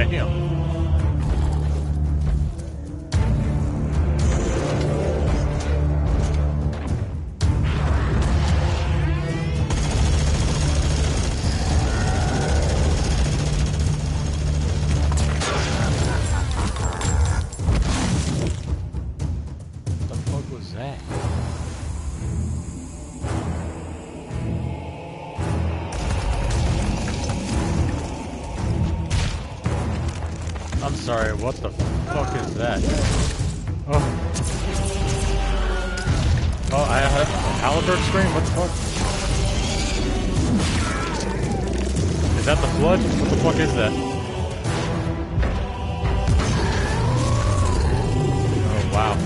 Damn. I'm sorry, what the fuck is that? Oh. Oh, I have a halberd scream? What the fuck? Is that the flood? What the fuck is that? Oh, wow.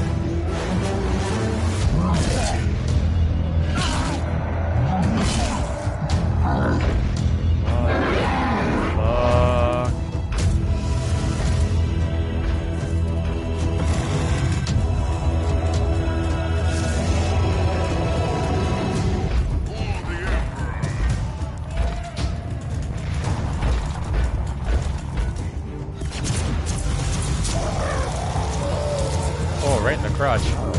Right in the crotch. The fuck?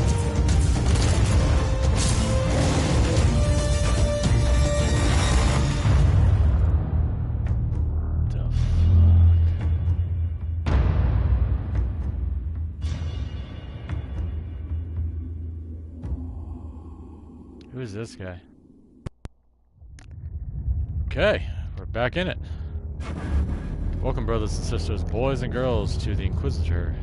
Who is this guy? Okay, we're back in it. Welcome, brothers and sisters, boys and girls, to the Inquisitor.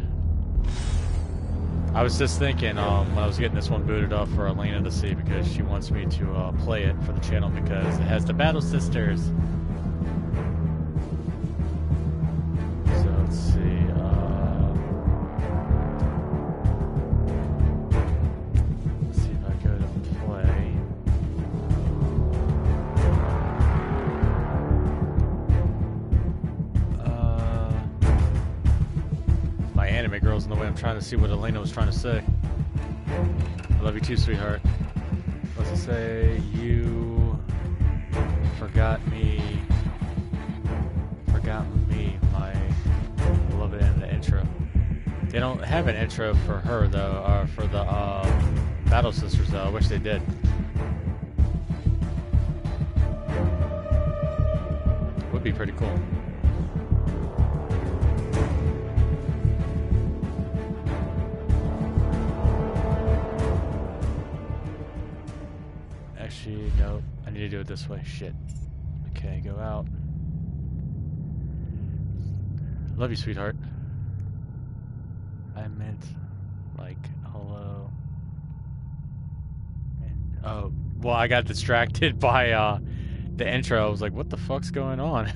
I was just thinking, when I was getting this one booted up for Alena to see, because she wants me to play it for the channel because it has the Battle Sisters. So let's see. Let's see if I go to play. My anime girl's in the way. I'm trying to see what Alena was trying to say. I love you too, sweetheart. What's it say? You forgot me. Forgot me, my beloved, in the intro. They don't have an intro for her though, or for the Battle Sisters though. I wish they did. Would be pretty cool. Actually, no. I need to do it this way. Shit. Okay, go out. Love you, sweetheart. I meant, like, hello. And, oh, well, I got distracted by the intro. I was like, what the fuck's going on?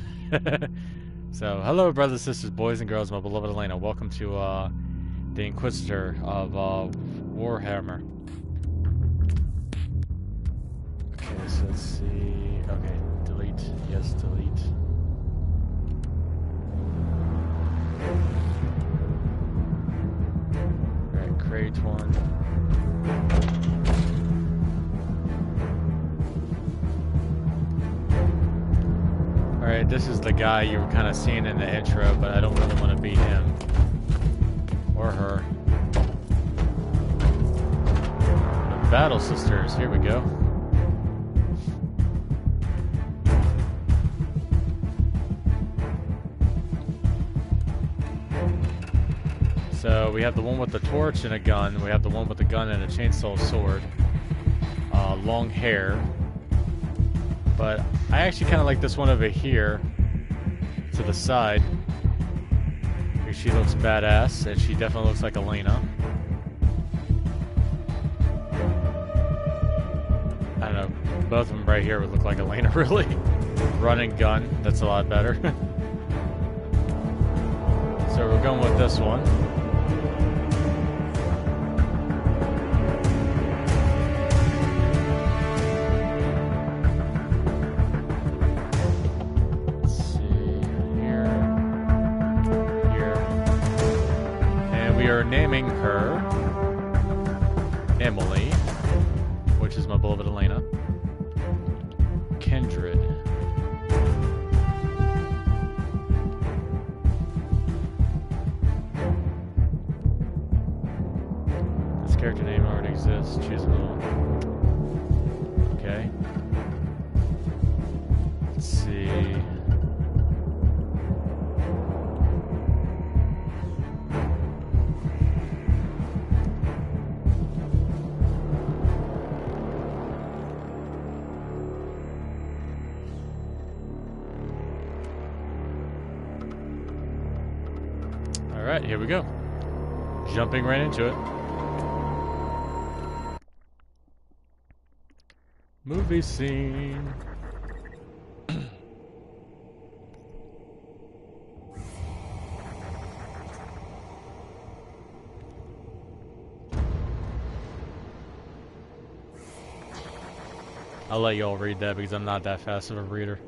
So, hello, brothers, sisters, boys, and girls, my beloved Alena. Welcome to the Inquisitor of Warhammer. Okay, so let's see. Okay, delete. Yes, delete. Alright, create one. Alright, this is the guy you were kind of seeing in the intro, but I don't really want to be him. Or her. The Battle Sisters, here we go. So we have the one with the torch and a gun. We have the one with the gun and a chainsaw sword. Long hair. But I actually kind of like this one over here to the side. She looks badass, and she definitely looks like Alena. I don't know. Both of them right here would look like Alena, really. Run and gun. That's a lot better. So we're going with this one. Naming her Emily, which is my beloved Alena. Kindred. exist. Choose a little. Okay. Let's see. Alright, here we go. Jumping right into it. Movie scene. I'll let y'all read that because I'm not that fast of a reader.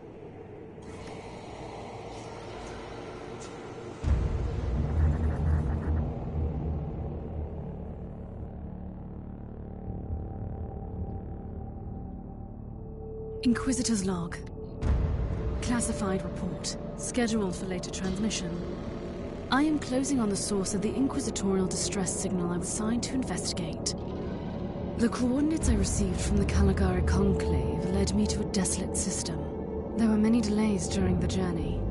Inquisitor's log. Classified report. Scheduled for later transmission. I am closing on the source of the inquisitorial distress signal I was assigned to investigate. The coordinates I received from the Caligari Conclave led me to a desolate system. There were many delays during the journey.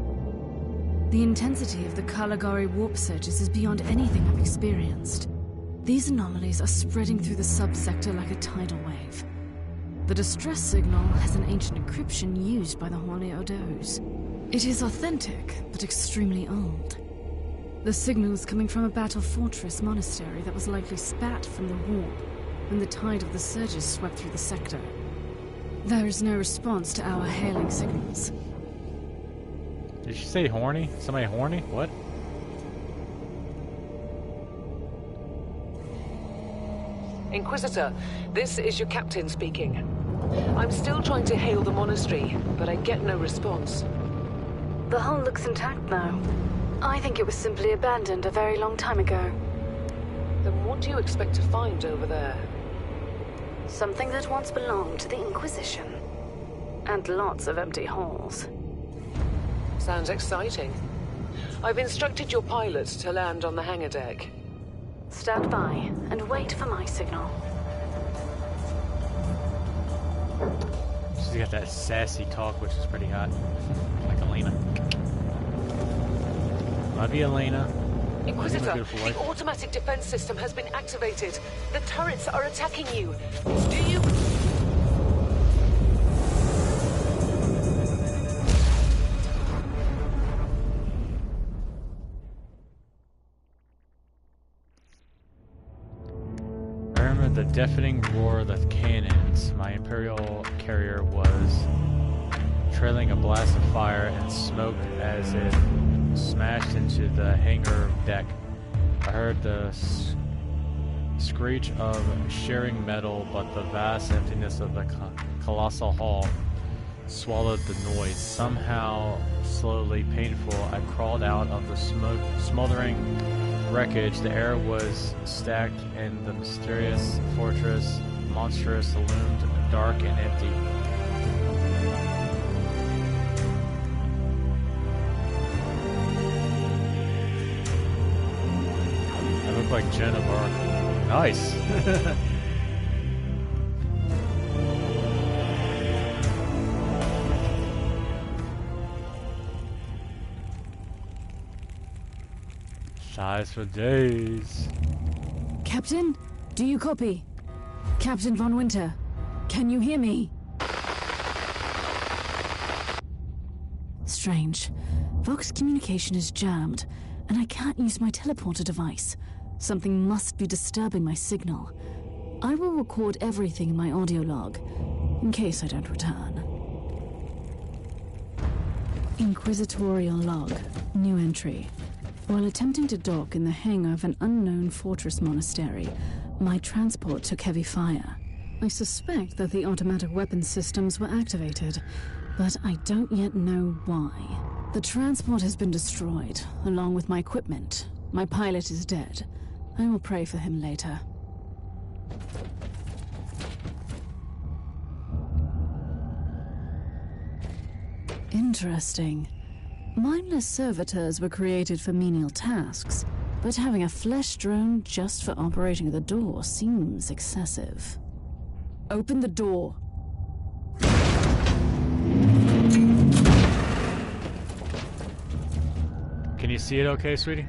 The intensity of the Caligari warp surges is beyond anything I've experienced. These anomalies are spreading through the subsector like a tidal wave. The distress signal has an ancient encryption used by the Holy Odos. It is authentic, but extremely old. The signal is coming from a battle fortress monastery that was likely spat from the warp when the tide of the surges swept through the sector. There is no response to our hailing signals. Did she say horny? Somebody horny? What? Inquisitor, this is your captain speaking. I'm still trying to hail the monastery, but I get no response. The hull looks intact now. I think it was simply abandoned a very long time ago. Then what do you expect to find over there? Something that once belonged to the Inquisition. And lots of empty halls. Sounds exciting. I've instructed your pilot to land on the hangar deck. Stand by and wait for my signal. She's got that sassy talk, which is pretty hot. Like Alena. Love you, Alena. Inquisitor, the automatic defense system has been activated. The turrets are attacking you. Do you... The deafening roar of the cannons. My Imperial carrier was trailing a blast of fire and smoke as it smashed into the hangar deck. I heard the screech of shearing metal, but the vast emptiness of the colossal hall swallowed the noise. Somehow, slowly painful, I crawled out of the smoldering wreckage. The air was stacked and the mysterious fortress, monstrous, loomed dark and empty. I look like Joan of Arc. Nice. Size for days. Captain, do you copy? Captain Von Winter, can you hear me? Strange. Vox communication is jammed, and I can't use my teleporter device. Something must be disturbing my signal. I will record everything in my audio log, in case I don't return. Inquisitorial log. New entry. While attempting to dock in the hangar of an unknown fortress monastery, my transport took heavy fire. I suspect that the automatic weapon systems were activated, but I don't yet know why. The transport has been destroyed, along with my equipment. My pilot is dead. I will pray for him later. Interesting. Mindless servitors were created for menial tasks, but having a flesh drone just for operating the door seems excessive. Open the door. Can you see it okay, sweetie?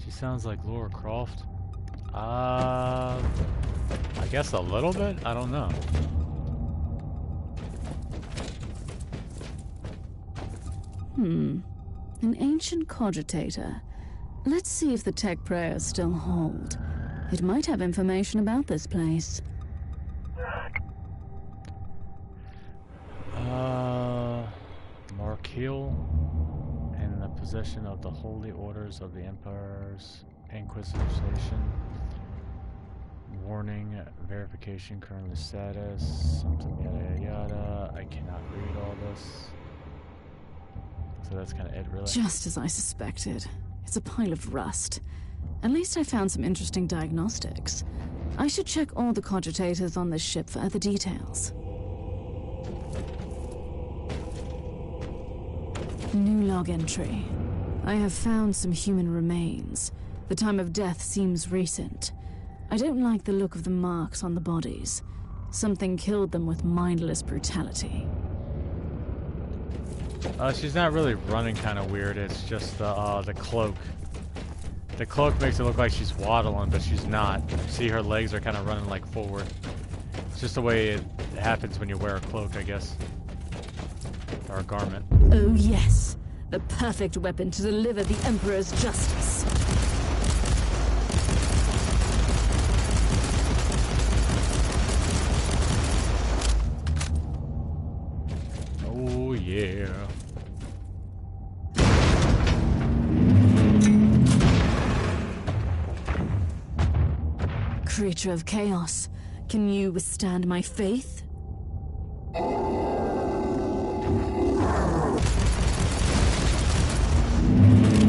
She sounds like Laura Croft. I guess a little bit? I don't know. An ancient cogitator. Let's see if the tech prayers still hold. It might have information about this place. Marquille, in the possession of the holy orders of the Emperor's Inquisition. Warning, verification, current status, something yada yada. I cannot read all this. So that's kind of it, really. Just as I suspected. It's a pile of rust. At least I found some interesting diagnostics. I should check all the cogitators on this ship for other details. New log entry. I have found some human remains. The time of death seems recent. I don't like the look of the marks on the bodies. Something killed them with mindless brutality. She's not really running kind of weird. It's just the cloak. The cloak makes it look like she's waddling, but she's not. See, her legs are kind of running like forward. It's just the way it happens when you wear a cloak, I guess. Or a garment. Oh yes, the perfect weapon to deliver the Emperor's justice. Oh yeah. Creature of chaos, can you withstand my faith?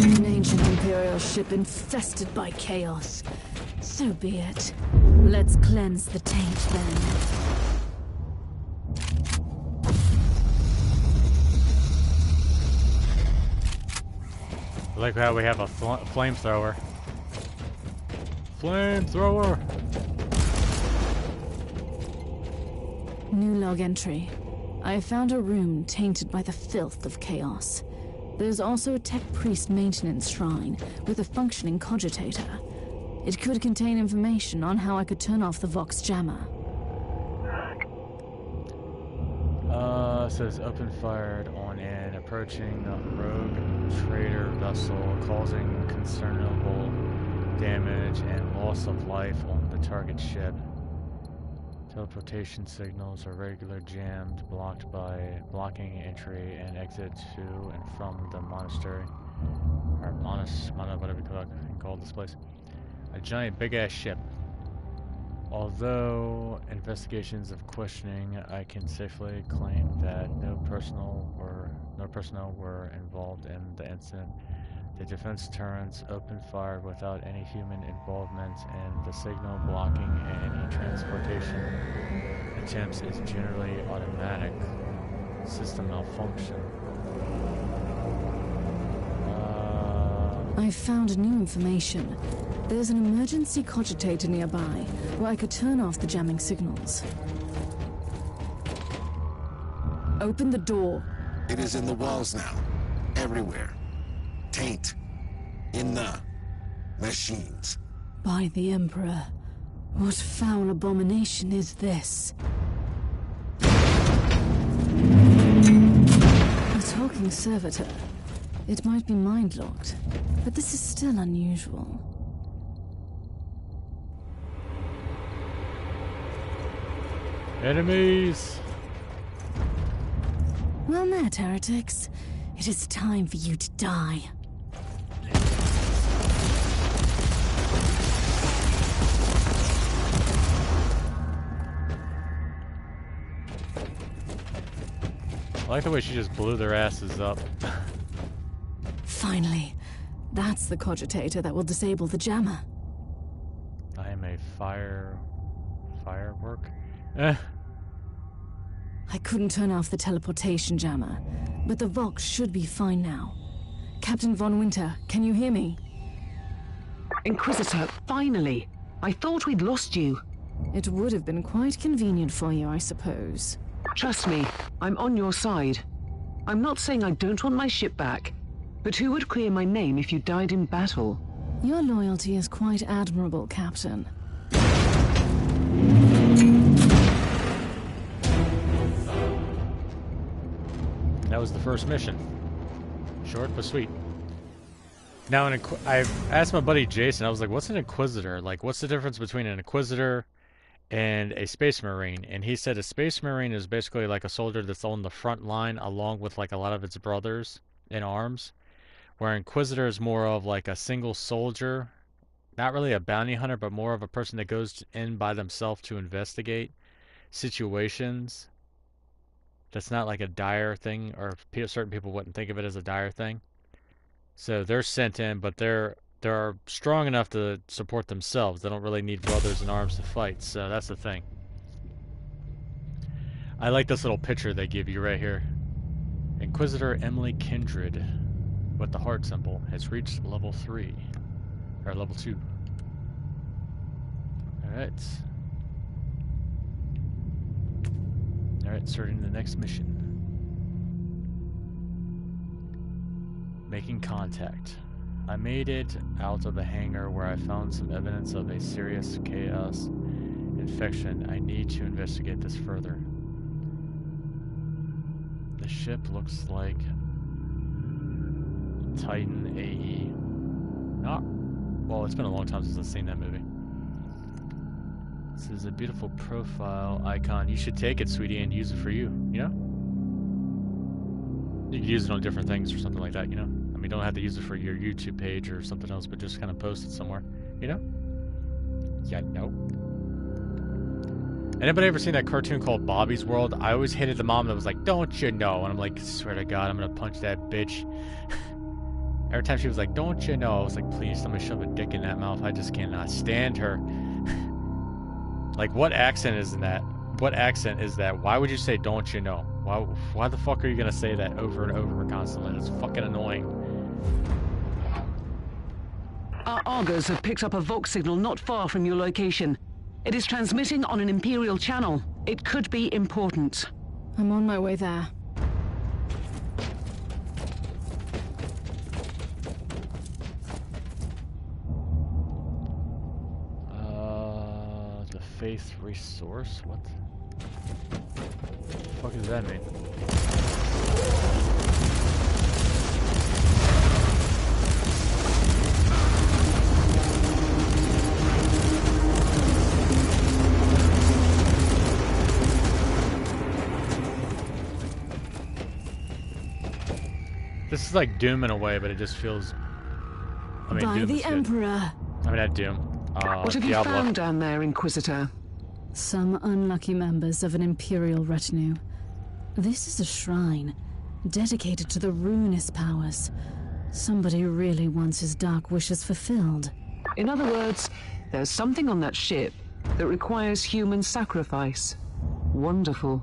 An ancient Imperial ship infested by chaos. So be it. Let's cleanse the taint then. I like how we have a flamethrower. Flamethrower! New log entry. I have found a room tainted by the filth of chaos. There's also a tech priest maintenance shrine with a functioning cogitator. It could contain information on how I could turn off the Vox jammer. It says open fired on an approaching rogue trader vessel, causing considerable damage and loss of life on the target ship. Teleportation signals are regularly jammed, blocking entry and exit to and from the monastery. Or whatever you can call this place. A giant big ass ship. Although investigations of questioning, I can safely claim that no personnel were involved in the incident. The defense turrets opened fire without any human involvement, and the signal blocking any transportation attempts is generally automatic. System malfunction. I've found new information. There's an emergency cogitator nearby, where I could turn off the jamming signals. Open the door. It is in the walls now. Everywhere. Taint. In the machines. By the Emperor. What foul abomination is this? A talking servitor. It might be mind-locked, but this is still unusual. Enemies! Well met, heretics. It is time for you to die. I like the way she just blew their asses up. Finally. That's the cogitator that will disable the jammer. I am a firework? I couldn't turn off the teleportation jammer, but the Vox should be fine now. Captain Von Winter, can you hear me? Inquisitor, finally! I thought we'd lost you. It would have been quite convenient for you, I suppose. Trust me, I'm on your side. I'm not saying I don't want my ship back, but who would clear my name if you died in battle? Your loyalty is quite admirable, Captain. That was the first mission. Short but sweet. Now, I've asked my buddy Jason, I was like, what's an Inquisitor? Like, what's the difference between an Inquisitor and a Space Marine? And he said a Space Marine is basically like a soldier that's on the front line along with like a lot of its brothers in arms. Where Inquisitor is more of like a single soldier. Not really a bounty hunter, but more of a person that goes in by themselves to investigate situations. That's not like a dire thing, or certain people wouldn't think of it as a dire thing. So they're sent in, but they're strong enough to support themselves. They don't really need brothers in arms to fight, so that's the thing. I like this little picture they give you right here. Inquisitor Emily Kindred, with the heart symbol, has reached level 3. Or level 2. Alright. Alright, starting the next mission. Making contact. I made it out of a hangar where I found some evidence of a serious chaos infection. I need to investigate this further. The ship looks like Titan AE. Well, it's been a long time since I've seen that movie. This is a beautiful profile icon. You should take it, sweetie, and use it for you, you know? You could use it on different things or something like that, you know? I mean, you don't have to use it for your YouTube page or something else, but just kind of post it somewhere, you know? Yeah, no. Anybody ever seen that cartoon called Bobby's World? I always hated the mom that was like, don't you know? And I'm like, swear to God, I'm gonna punch that bitch. Every time she was like, don't you know? I was like, please, let me shove a dick in that mouth. I just cannot stand her. Like, what accent is that? What accent is that? Why would you say, don't you know? Why the fuck are you gonna say that over and over constantly? It's fucking annoying. Our Argos have picked up a Vox signal not far from your location. It is transmitting on an Imperial channel. It could be important. I'm on my way there. The Faith Resource? What the fuck does that mean? This is like Doom in a way, but it just feels... I mean, By Doom the is good. Emperor. I mean, not Doom. What have you Diablo. found down there, Inquisitor? Some unlucky members of an Imperial retinue. This is a shrine, dedicated to the ruinous powers. Somebody really wants his dark wishes fulfilled. In other words, there's something on that ship that requires human sacrifice. Wonderful.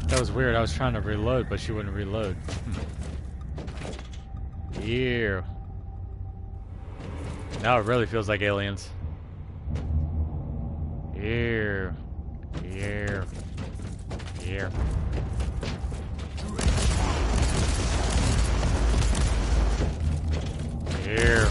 That was weird. I was trying to reload, but she wouldn't reload. Ew. Now it really feels like aliens. Ew. Ew. Ew. Ew.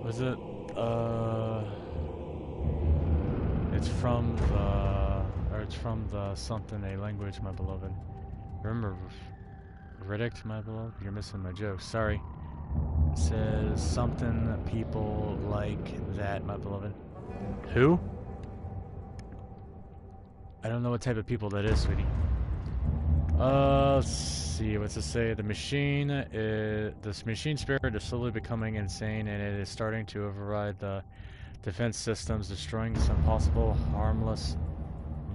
Was it, it's from the something, a language, my beloved. Remember, Riddick, my beloved? You're missing my joke. Sorry. It says something people like that, my beloved. Who? I don't know what type of people that is, sweetie. Let's see, what's it say? This machine spirit is slowly becoming insane, and it is starting to override the defense systems, destroying some possible harmless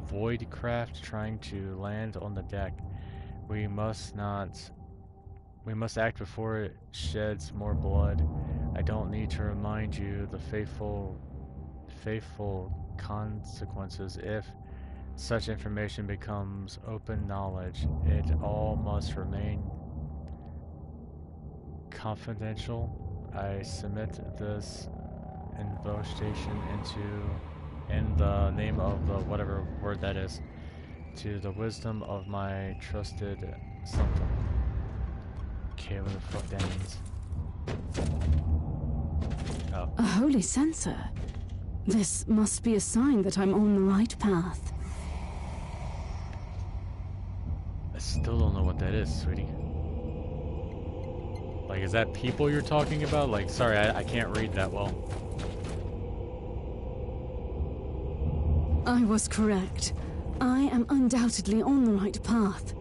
void craft trying to land on the deck. We must act before it sheds more blood. I don't need to remind you the faithful consequences if such information becomes open knowledge. It all must remain confidential. I submit this invocation in the name of the whatever word that is, to the wisdom of my trusted something. Okay, what the fuck that means? Oh. A holy sensor. This must be a sign that I'm on the right path. I still don't know what that is, sweetie. Like, is that people you're talking about? Like, sorry, I can't read that well. I was correct. I am undoubtedly on the right path.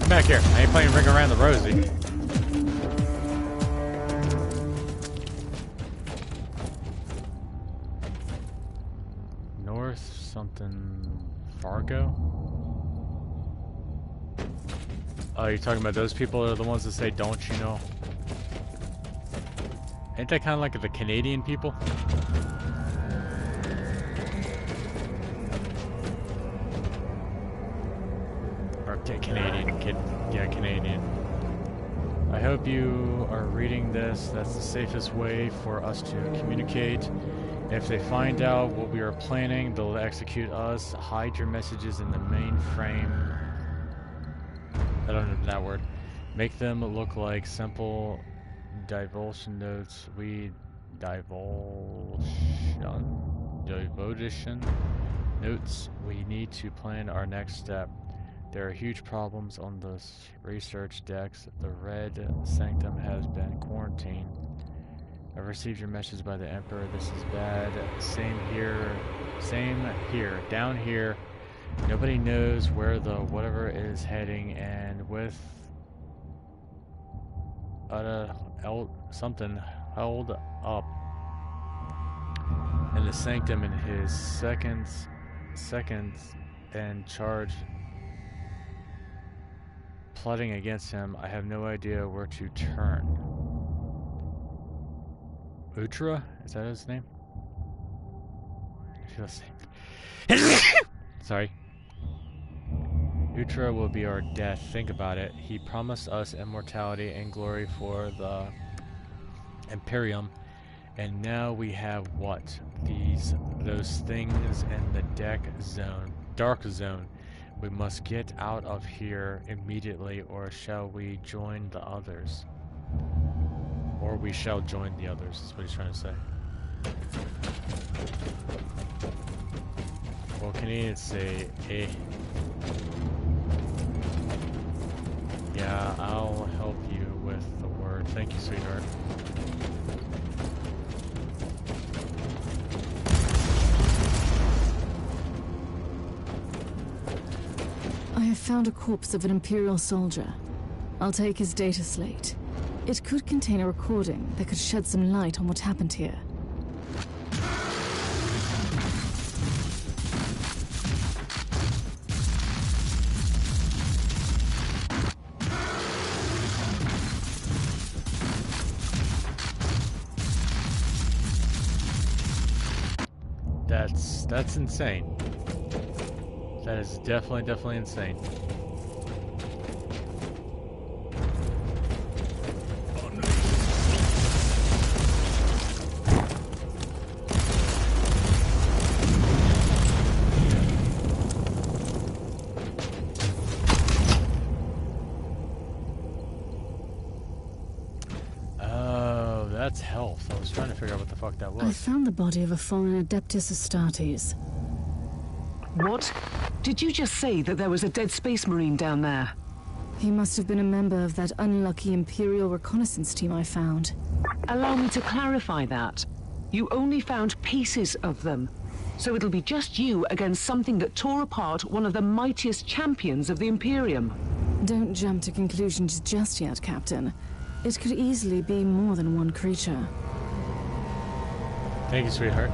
Back here. I ain't playing Ring Around the Rosie. North something Fargo? Oh, you're talking about those people are the ones that say don't you know? Ain't that kind of like the Canadian people? Canadian kid, yeah, Canadian. I hope you are reading this. That's the safest way for us to communicate. If they find out what we are planning, they'll execute us. Hide your messages in the mainframe. I don't know that word. Make them look like simple divulsion notes. Divulsion notes. We need to plan our next step. There are huge problems on the research decks. The Red Sanctum has been quarantined. I received your message by the Emperor. This is bad. Same here. Same here. Down here. Nobody knows where the whatever is heading, and with something held up in the Sanctum in his seconds and charge plotting against him, I have no idea where to turn. Utra? Is that his name? Sorry. Utra will be our death. Think about it. He promised us immortality and glory for the Imperium, and now we have what? Those things in the dark zone. We must get out of here immediately, or shall we join the others? Or we shall join the others, is what he's trying to say. Well, Canadians say, eh. Yeah, I'll help you with the word. Thank you, sweetheart. I have found a corpse of an Imperial soldier. I'll take his data slate. It could contain a recording that could shed some light on what happened here. That's insane. That is definitely insane. That's health. I was trying to figure out what the fuck that was. I found the body of a fallen Adeptus Astartes. What? Did you just say that there was a dead space marine down there? He must have been a member of that unlucky Imperial reconnaissance team I found. Allow me to clarify that. You only found pieces of them. So it'll be just you against something that tore apart one of the mightiest champions of the Imperium. Don't jump to conclusions just yet, Captain. It could easily be more than one creature. Thank you, sweetheart.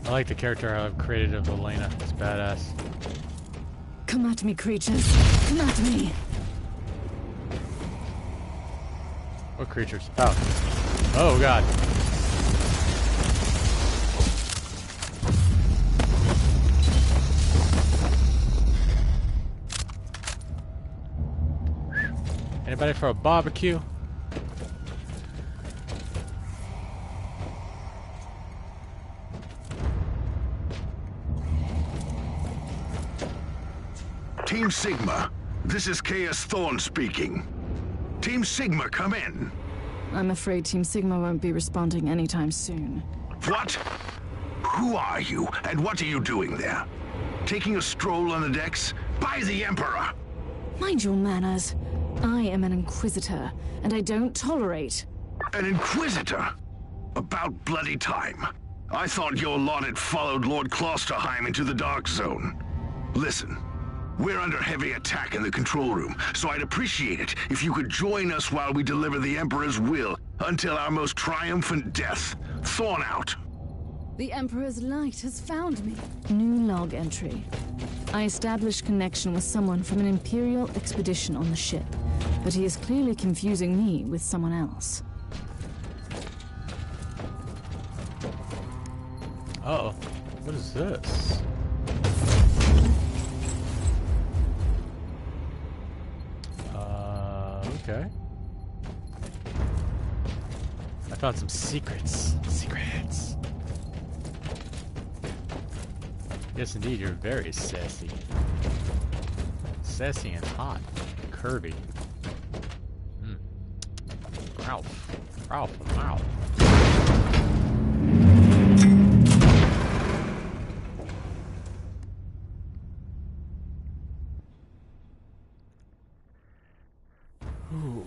I like the character I've created of Alena. It's badass. Come at me, creatures. Come at me. What creatures? Oh. Oh, God. Anybody for a barbecue? Team Sigma, this is Chaos Thorn speaking. Team Sigma, come in. I'm afraid Team Sigma won't be responding anytime soon. What? Who are you, and what are you doing there? Taking a stroll on the decks? By the Emperor! Mind your manners. I am an Inquisitor, and I don't tolerate... An Inquisitor? About bloody time. I thought your lot had followed Lord Klosterheim into the Dark Zone. Listen. We're under heavy attack in the control room, so I'd appreciate it if you could join us while we deliver the Emperor's will until our most triumphant death. Thorn out. The Emperor's light has found me. New log entry. I established connection with someone from an Imperial expedition on the ship, but he is clearly confusing me with someone else. Uh-oh. What is this? Okay. I found some secrets. Secrets. Yes, indeed, you're very sassy. Sassy and hot. Curvy. Ralph. Ralph. Ralph. Ooh.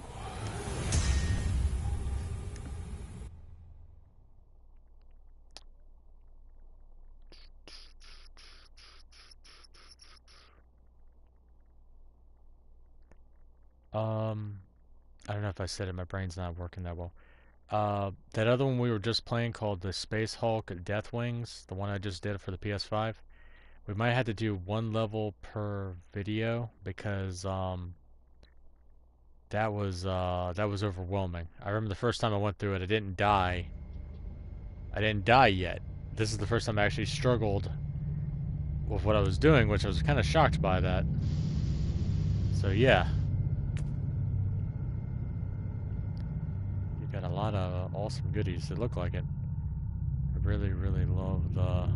I don't know if I said it, my brain's not working that well. That other one we were just playing called the Space Hulk Deathwings, the one I just did for the PS5, we might have to do one level per video because that was overwhelming. I remember the first time I went through it, I didn't die. I didn't die yet. This is the first time I actually struggled with what I was doing, which I was kind of shocked by that. So yeah. Got a lot of awesome goodies that look like it. I really, really love the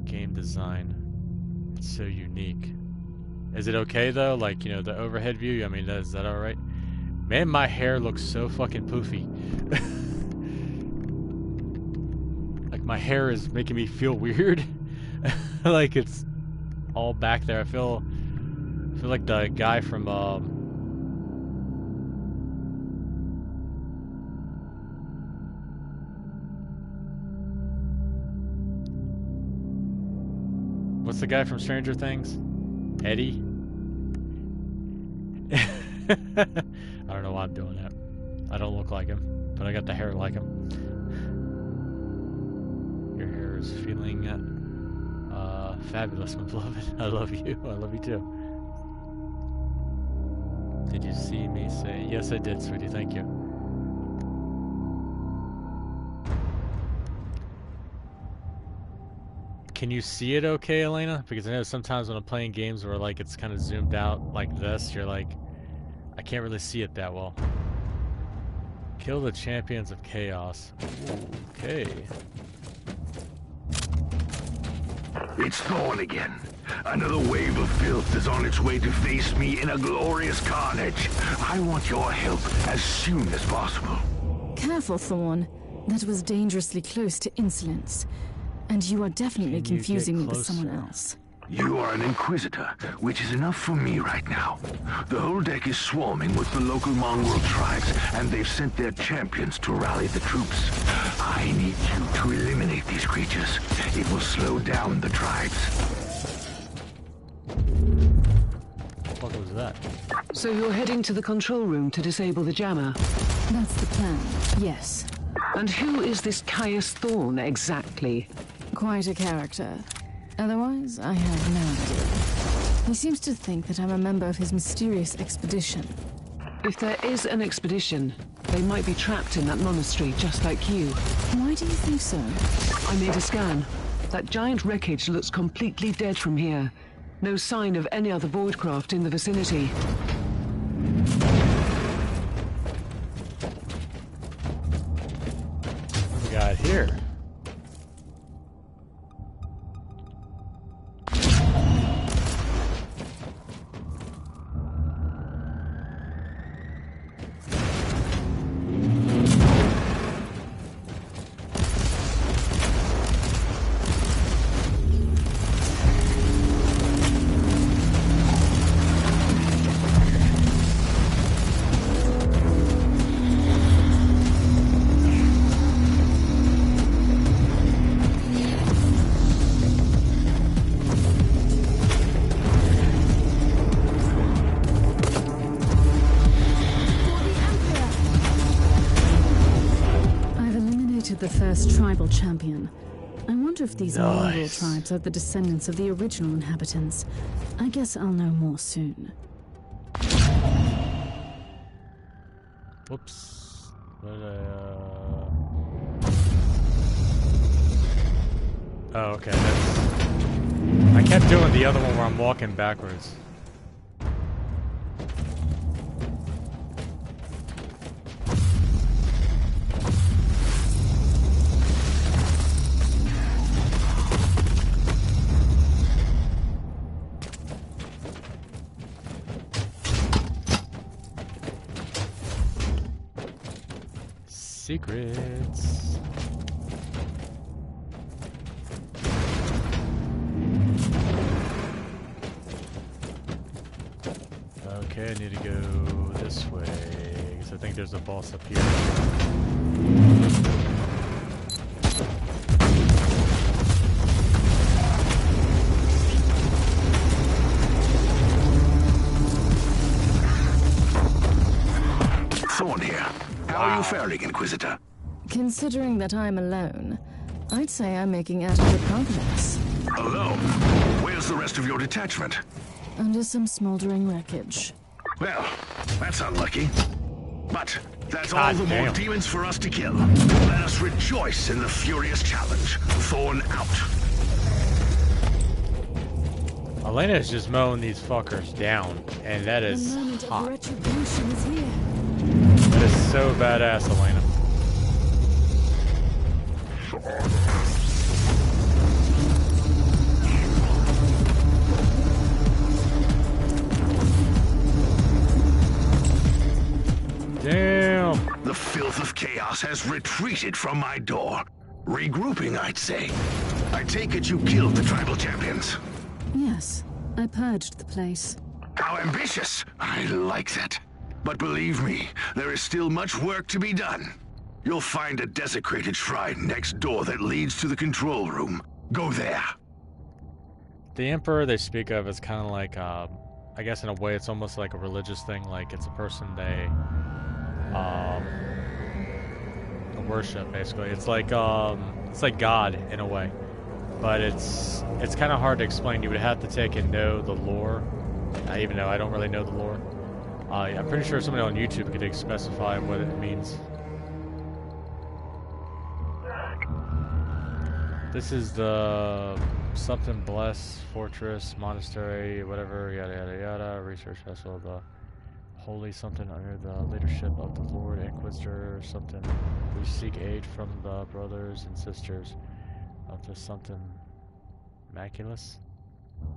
game design. It's so unique. Is it okay though? Like, you know, the overhead view? I mean, is that alright? Man, my hair looks so fucking poofy. Like, my hair is making me feel weird. Like, it's all back there. I feel like the guy from, what's the guy from Stranger Things? Eddie? I don't know why I'm doing that. I don't look like him, but I got the hair like him. Your hair is feeling fabulous, my beloved. I love you. I love you too. Did you see me say... Yes, I did, sweetie. Thank you. Can you see it okay, Alena? Because I know sometimes when I'm playing games where like it's kind of zoomed out like this, you're like, I can't really see it that well. Kill the champions of chaos. Okay. It's Thorn again. Another wave of filth is on its way to face me in a glorious carnage. I want your help as soon as possible. Careful, Thorn. That was dangerously close to insolence. And you are definitely confusing me with someone else. You are an Inquisitor, which is enough for me right now. The whole deck is swarming with the local mongrel tribes, and they've sent their champions to rally the troops. I need you to eliminate these creatures. It will slow down the tribes. What the fuck was that? So you're heading to the control room to disable the jammer? That's the plan, yes. And who is this Caius Thorn exactly? Quite a character. Otherwise, I have no idea. He seems to think that I'm a member of his mysterious expedition. If there is an expedition, they might be trapped in that monastery just like you. Why do you think so? I made a scan. That giant wreckage looks completely dead from here. No sign of any other voidcraft in the vicinity. What we got here? The first tribal champion. I wonder if these mongrel tribes are the descendants of the original inhabitants. I guess I'll know more soon. Whoops. Oh, okay. I kept doing the other one where I'm walking backwards. Secrets. Okay, I need to go this way, because I think there's a boss up here. Thorn here. How are you faring, Inquisitor? Considering that I'm alone, I'd say I'm making adequate progress. Alone? Where's the rest of your detachment? Under some smoldering wreckage. Well, that's unlucky. But that's God all the damn. more demons for us to kill. Let us rejoice in the furious challenge. Thorn out. Alena is just mowing these fuckers down, and that The is moment hot. of retribution is here. That is so badass, Alena. Damn. The filth of chaos has retreated from my door. Regrouping, I'd say. I take it you killed the tribal champions. Yes, I purged the place. How ambitious! I like that. But believe me, there is still much work to be done. You'll find a desecrated shrine next door that leads to the control room. Go there. The Emperor they speak of is kind of like, I guess in a way it's almost like a religious thing. Like it's a person they worship, basically. It's like God in a way, but it's kind of hard to explain. You would have to take and know the lore. Even though I don't really know the lore, I'm pretty sure somebody on YouTube could specify what it means. This is the something blessed fortress, monastery, whatever, yada yada yada. Research vessel, the holy something under the leadership of the Lord Inquisitor or something. We seek aid from the brothers and sisters of the something maculus.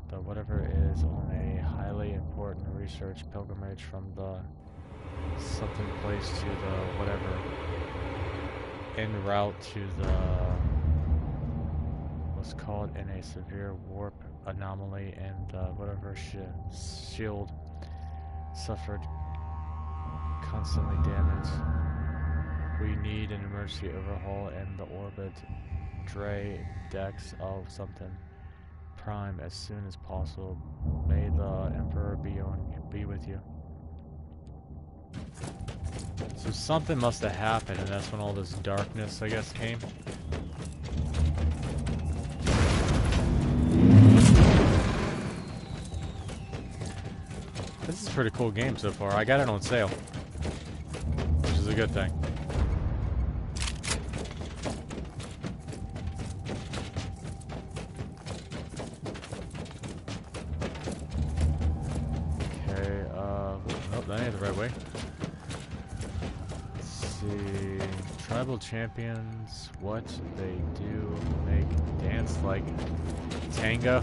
The whatever is on a highly important research pilgrimage from the something place to the whatever. En route to the was caught in a severe warp anomaly and whatever shield suffered constantly damaged. We need an emergency overhaul in the orbit Dre decks of something prime as soon as possible. May the Emperor be with you. So something must have happened, and that's when all this darkness, I guess, came. This is a pretty cool game so far. I got it on sale, which is a good thing. Okay, nope, that ain't the right way. Let's see. Tribal champions, what they do make dance like tango.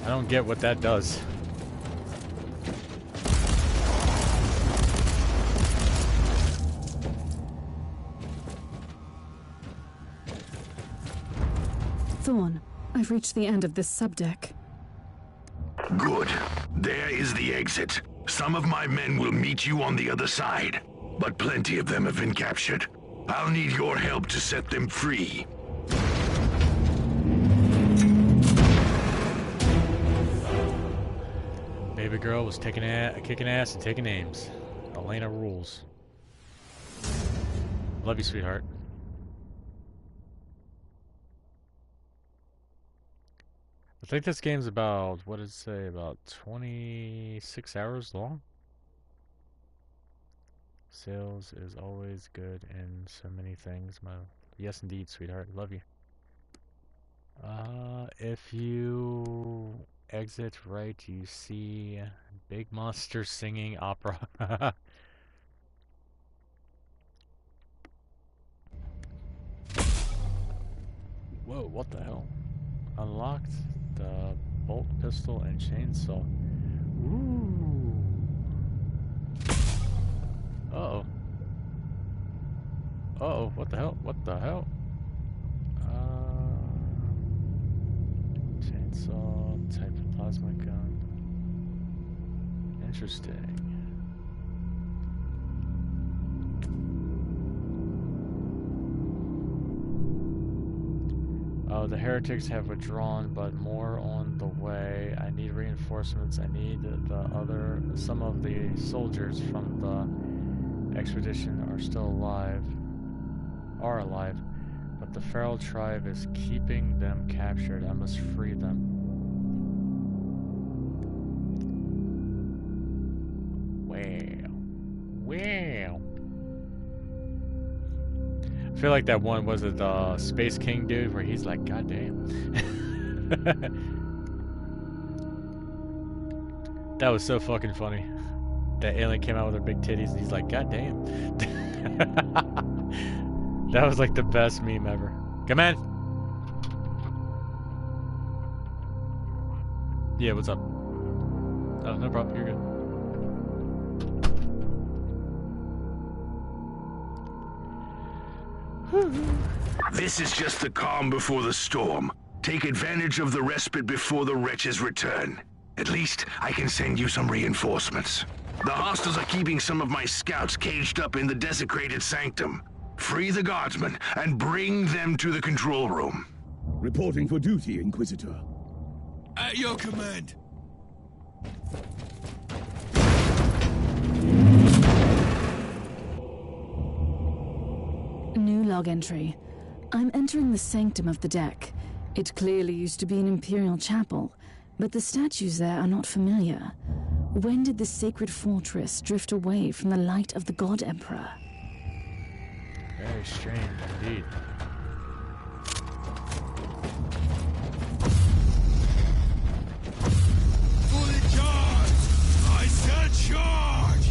I don't get what that does. Thorn, I've reached the end of this subdeck. Good. There is the exit. Some of my men will meet you on the other side, but plenty of them have been captured. I'll need your help to set them free. Baby girl was kicking ass and taking names. Alena rules. Love you, sweetheart. I think this game's about, what did it say, about 26 hours long? Sales is always good in so many things. Yes, indeed, sweetheart. Love you. If you exit right, you see big monster singing opera. Whoa, what the hell? Unlocked the bolt pistol and chainsaw. Ooh. Uh-oh. Uh-oh, what the hell? What the hell? Chainsaw, type of plasma gun. Interesting. Oh, the heretics have withdrawn, but more on the way. I need reinforcements. I need some of the soldiers from the expedition are alive, but the feral tribe is keeping them captured. I must free them. Wow. I feel like that one was the Space King dude where he's like, God damn. That was so fucking funny. That alien came out with her big titties and he's like, God damn. That was like the best meme ever. Come in. Yeah, what's up? Oh, no problem. You're good. This is just the calm before the storm. Take advantage of the respite before the wretches return. At least I can send you some reinforcements. The hostiles are keeping some of my scouts caged up in the desecrated sanctum. Free the guardsmen and bring them to the control room. Reporting for duty, Inquisitor. At your command. New log entry. I'm entering the sanctum of the deck. It clearly used to be an Imperial chapel, but the statues there are not familiar. When did this sacred fortress drift away from the light of the God Emperor? Very strange indeed. Fully charged! I said charge!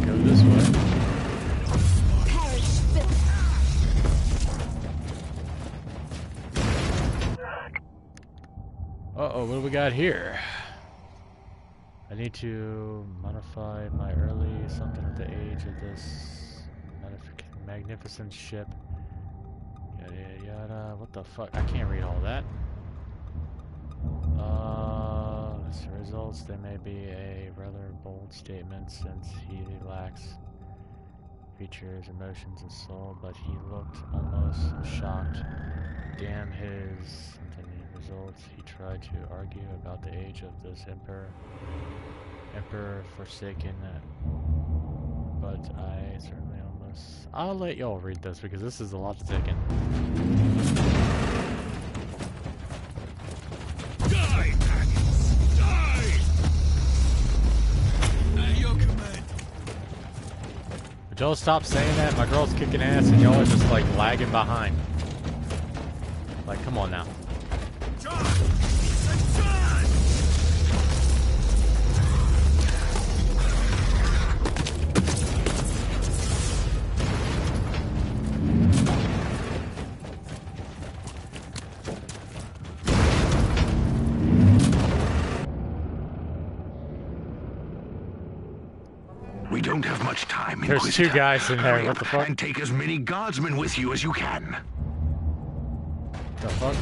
Go this way. Uh-oh, what do we got here? I need to modify my early something at the age of this magnificent ship. Yada yada yada. What the fuck? I can't read all that. As a result, there may be a rather bold statement since he lacks features, emotions, and soul, but he looked almost shocked. Damn his results. He tried to argue about the age of this emperor forsaken, but I certainly almost... I'll let y'all read this because this is a lot to take in. Die, maggots! Die! At your command. Would y'all stop saying that? My girl's kicking ass and y'all are just like lagging behind. Like, come on now. We don't have much time, There's Inquisitor. two guys in there, Hurry what up the fuck? and take as many guardsmen with you as you can. The fuck?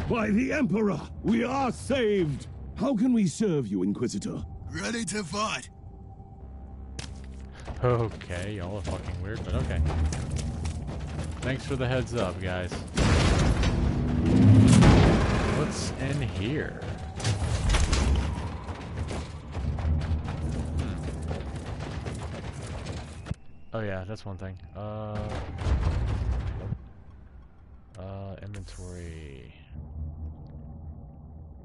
By the Emperor, we are saved! How can we serve you, Inquisitor? Ready to fight. Okay, y'all are fucking weird, but okay. Thanks for the heads up, guys. What's in here? Oh yeah, that's one thing. Inventory.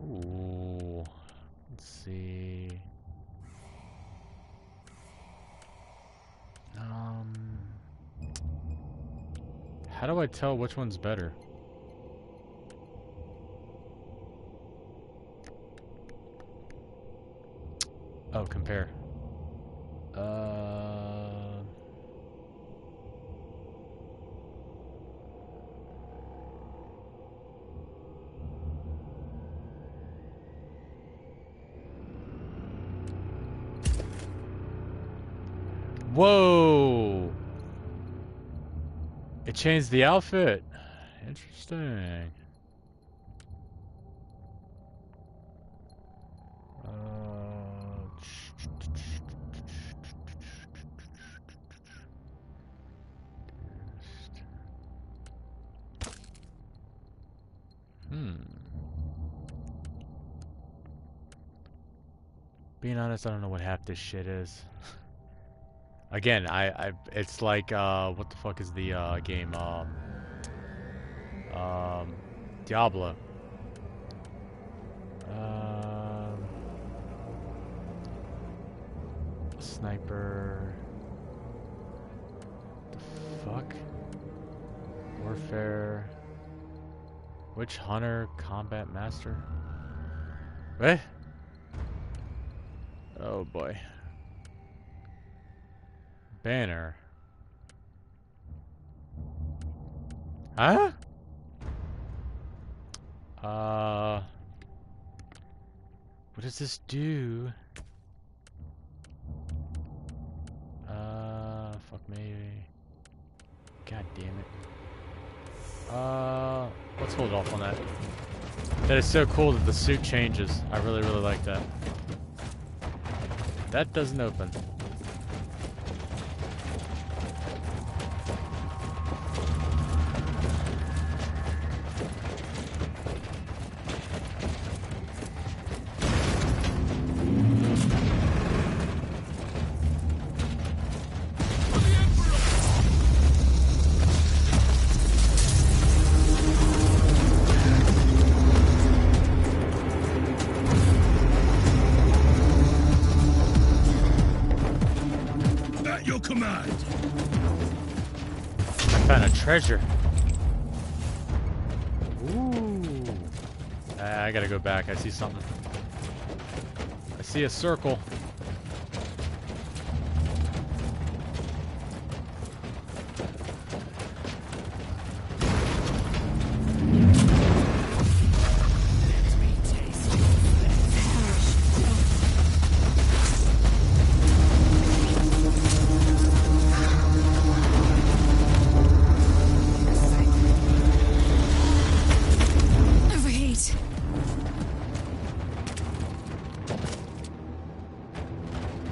Ooh. Let's see. How do I tell which one's better? Oh, compare. Whoa! It changed the outfit. Interesting. Being honest, I don't know what half this shit is. Again, it's like, what the fuck is the, game, Diablo. Sniper. The fuck? Warfare. Witch Hunter, Combat Master. Eh? Oh boy. Banner. Huh? What does this do? Fuck me. God damn it. What's let's hold off on that. That is so cool that the suit changes. I really, really like that. That doesn't open. Treasure. Ooh. I gotta go back. I see something. I see a circle.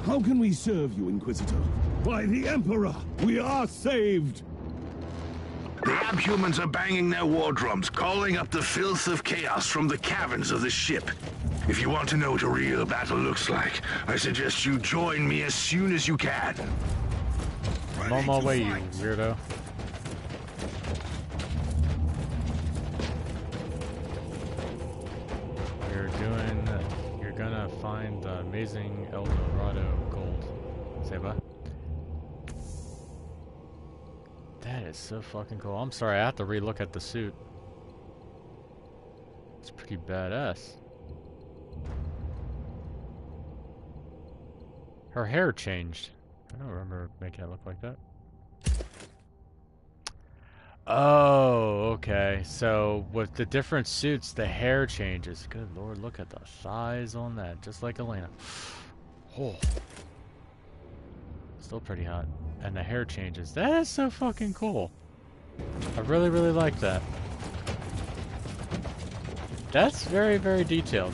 How can we serve you, Inquisitor? By the Emperor, we are saved! The abhumans are banging their war drums, calling up the filth of chaos from the caverns of the ship. If you want to know what a real battle looks like, I suggest you join me as soon as you can. I'm on my way, you weirdo. You're gonna find the amazing El Dorado gold. Say what? That is so fucking cool. I'm sorry, I have to re-look at the suit. It's pretty badass. Her hair changed. I don't remember making it look like that. Oh, okay. So with the different suits, the hair changes. Good lord, look at the thighs on that. Just like Alena. Oh. Still pretty hot. And the hair changes. That is so fucking cool. I really, really like that. That's very, very detailed.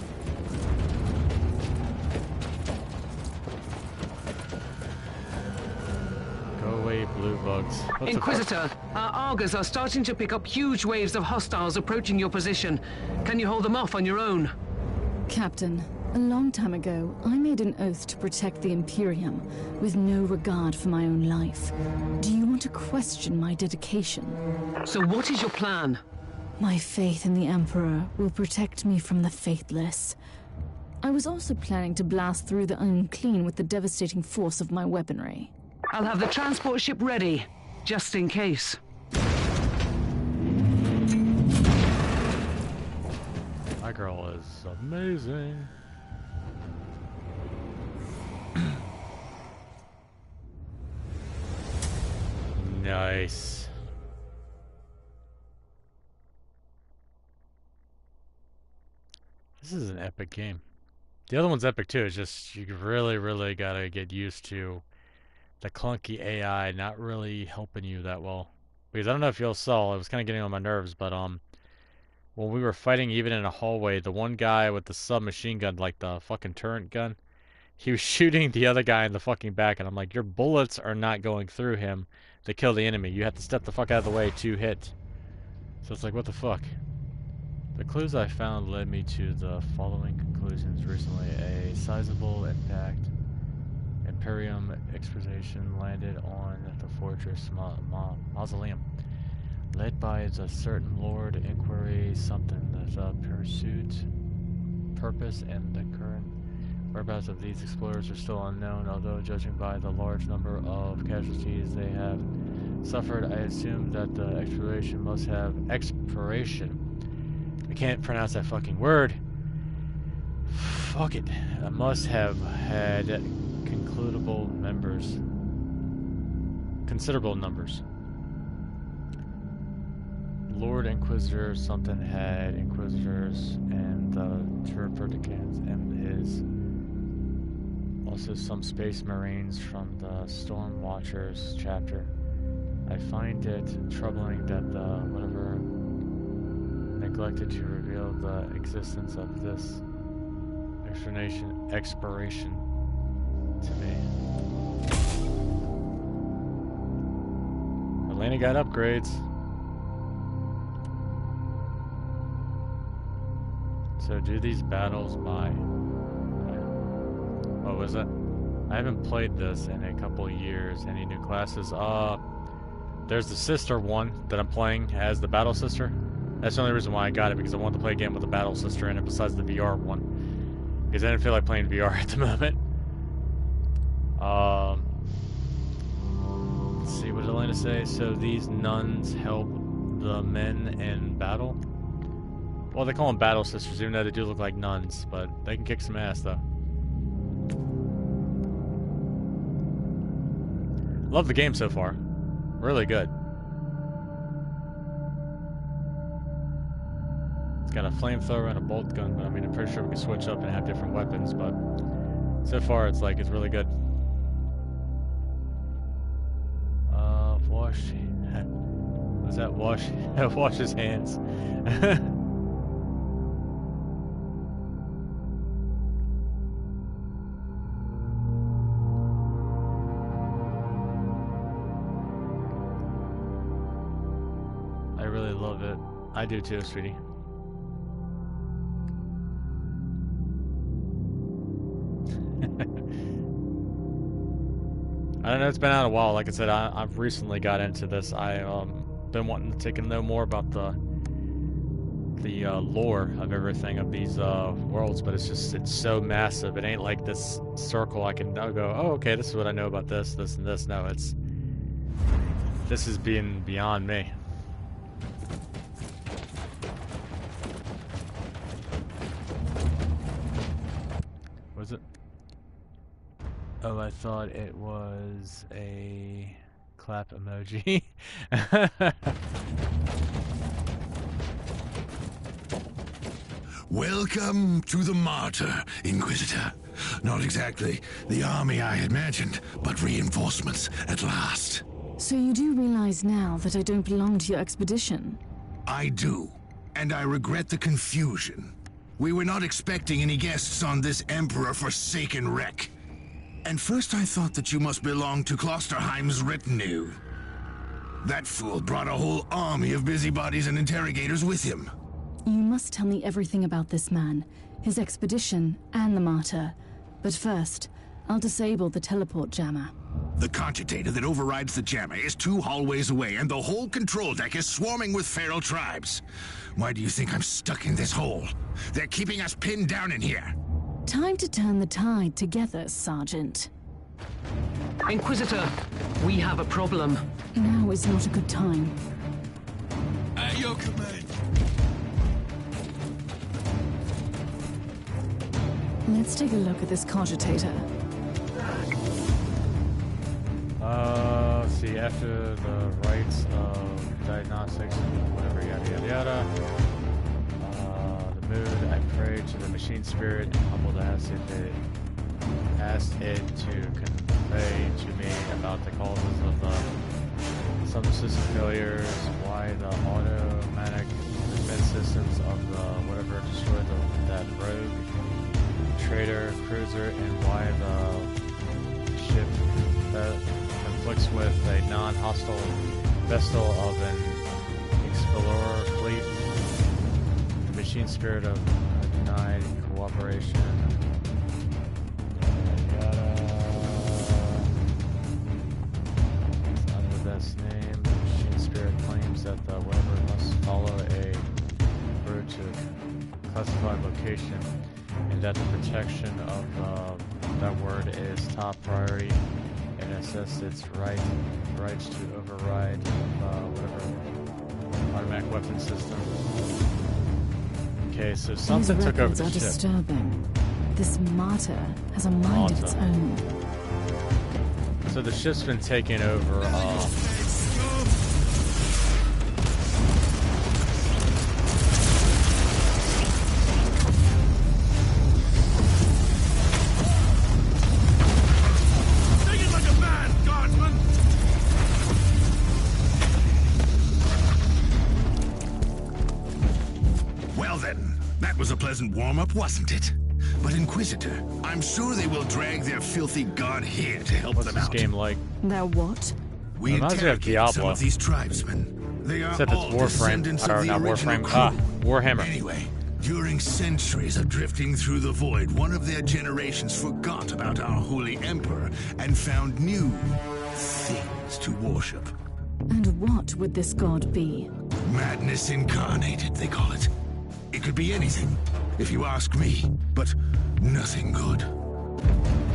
Go away, blue bugs. What's Inquisitor, our Argos are starting to pick up huge waves of hostiles approaching your position. Can you hold them off on your own? Captain, a long time ago, I made an oath to protect the Imperium, with no regard for my own life. Do you want to question my dedication? So what is your plan? My faith in the Emperor will protect me from the faithless. I was also planning to blast through the unclean with the devastating force of my weaponry. I'll have the transport ship ready, just in case. My girl is amazing. Nice. This is an epic game. The other one's epic too. It's just you really, really gotta get used to the clunky AI not really helping you that well. Because I don't know if you all saw, it was kind of getting on my nerves, but when we were fighting even in a hallway, the one guy with the submachine gun, like the fucking turret gun, he was shooting the other guy in the fucking back, and I'm like, your bullets are not going through him to kill the enemy. You have to step the fuck out of the way to hit. So it's like, what the fuck? The clues I found led me to the following conclusions recently. A sizable impact Imperium expedition landed on the fortress mausoleum, led by the certain Lord Inquiry something. The pursuit, purpose, and the current whereabouts of these explorers are still unknown, although judging by the large number of casualties they have suffered, I assume that the exploration must have I can't pronounce that fucking word. Fuck it. I must have had considerable numbers. Lord Inquisitor something had Inquisitors and the Terrapurticans and his also some Space Marines from the Storm Watchers chapter. I find it troubling that the whatever neglected to reveal the existence of this expiration to me. Alena got upgrades. So do these battles by... What was it? I haven't played this in a couple years. Any new classes? There's the sister one that I'm playing as the battle sister. That's the only reason why I got it, because I wanted to play a game with a battle sister in it besides the VR one. Because I didn't feel like playing VR at the moment. Let's see, what did Alena say? So these nuns help the men in battle? Well, they call them battle sisters, even though they do look like nuns, but they can kick some ass, though. Love the game so far. Really good. It's got a flamethrower and a bolt gun, but I mean, I'm pretty sure we can switch up and have different weapons, but so far it's like, it's really good. Wash. Was that wash? Wash his hands. I really love it. I do too, sweetie. I don't know, it's been out a while. Like I said, I've recently got into this. I've been wanting to take and know more about the lore of everything of these worlds, but it's so massive. It ain't like this circle I can go, oh, okay, this is what I know about this, this, and this. No, this is being beyond me. Was it? Oh, I thought it was a clap emoji. Welcome to the Martyr, Inquisitor. Not exactly the army I had imagined, but reinforcements at last. So you do realize now that I don't belong to your expedition? I do, and I regret the confusion. We were not expecting any guests on this Emperor-forsaken wreck. And first I thought that you must belong to Klosterheim's retinue. That fool brought a whole army of busybodies and interrogators with him. You must tell me everything about this man, his expedition, and the Martyr. But first, I'll disable the teleport jammer. The cogitator that overrides the jammer is 2 hallways away, and the whole control deck is swarming with feral tribes. Why do you think I'm stuck in this hole? They're keeping us pinned down in here. Time to turn the tide together, Sergeant. Inquisitor, we have a problem. Now is not a good time. At your command. Let's take a look at this cogitator. Let's see, after the rites of diagnostics and whatever, yada yada yada. The mood, I prayed to the machine spirit and humbled asked it to convey to me about the causes of some system failures, why the automatic defense systems of the whatever destroyed that rogue trader cruiser, and why the ship conflicts with a non-hostile vessel of an explorer fleet. The machine spirit of denied cooperation. Yada. It's under the best name. The machine spirit claims that the whatever must follow a route to classified location, and that the protection of that word is top priority, and assess its rights to override whatever automatic weapon system. Okay, so something took over the ship. These records are disturbing. This Martyr has a mind of its own. So the ship's been taken over. Now then, that was a pleasant warm-up, wasn't it? But Inquisitor, I'm sure they will drag their filthy god here to help them What's out. this game like? They're what? We Reminds me of interrogated some Diablo. of these tribesmen. They are Except it's all Warframe. descendants Or of the not original Warframe. crew. Warhammer. Anyway, during centuries of drifting through the void, one of their generations forgot about our holy emperor and found new things to worship. And what would this god be? Madness incarnated, they call it. It could be anything, if you ask me, but nothing good.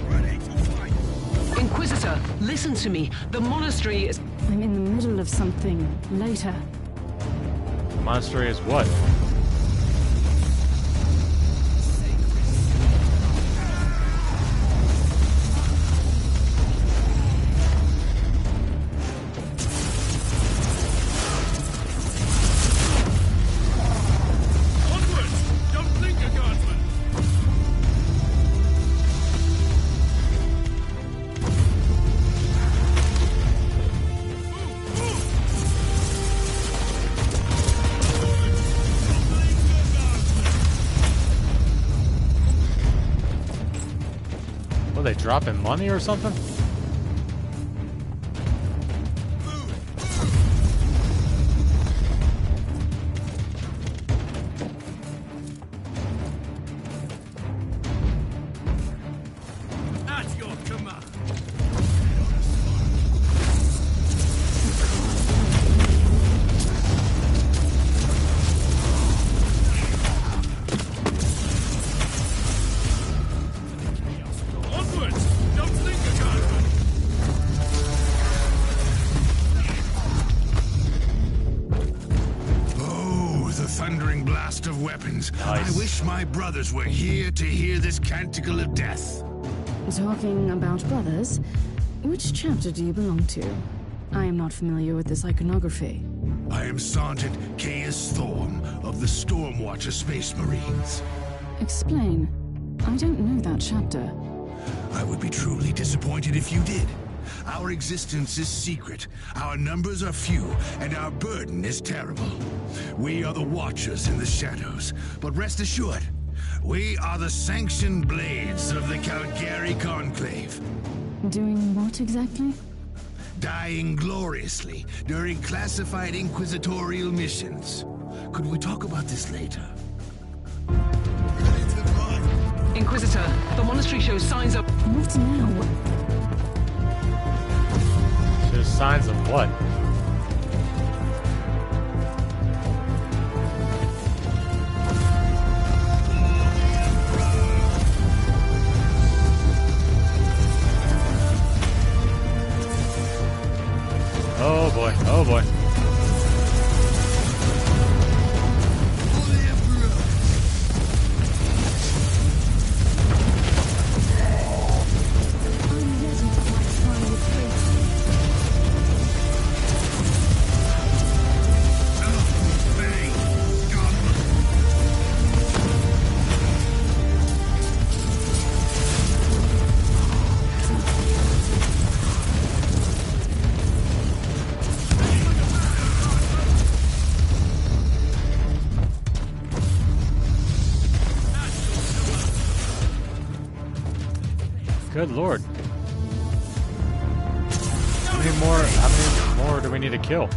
Ready to fight. Inquisitor, listen to me. The monastery is... I'm in the middle of something. Later. Monastery is what? Onwards! Don't linger, guardsman! Are they dropping money or something? At your command! Onwards! Don't linger, guardsman! Oh, the thundering blast of weapons. Nice. I wish my brothers were here to hear this canticle of death. Talking about brothers, which chapter do you belong to? I am not familiar with this iconography. I am Sergeant Caius Thorm of the Stormwatcher Space Marines. Explain. I don't know that chapter. I would be truly disappointed if you did. Our existence is secret, our numbers are few, and our burden is terrible. We are the Watchers in the shadows, but rest assured, we are the sanctioned blades of the Calgary Conclave. Doing what exactly? Dying gloriously during classified inquisitorial missions. Could we talk about this later? Ready to fight! Inquisitor, the monastery shows signs of... What now? There's signs of what? Oh boy, oh boy. For the Emperor! I'm ready for my time with faith. Good lord. How many more do we need to kill?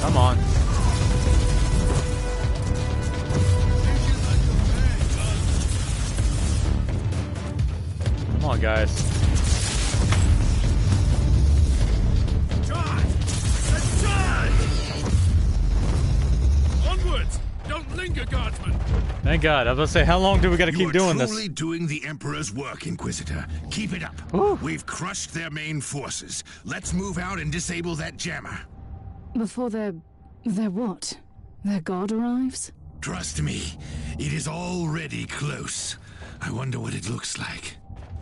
Come on. Come on, guys. Charge! Let's charge! Onwards! Don't linger, guardsman! Thank God. I was gonna say, how long do we gotta keep doing You are this? truly doing the Emperor's work, Inquisitor. Keep it up. Whew. We've crushed their main forces. Let's move out and disable that jammer. Before their what? Their god arrives? Trust me, it is already close. I wonder what it looks like.